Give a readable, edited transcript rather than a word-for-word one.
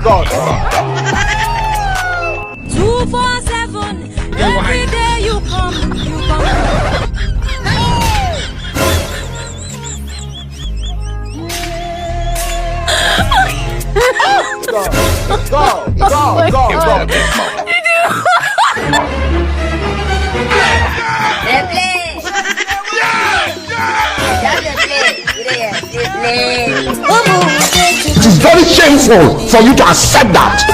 Go. 247. Every day you come. It is very shameful for you to accept that.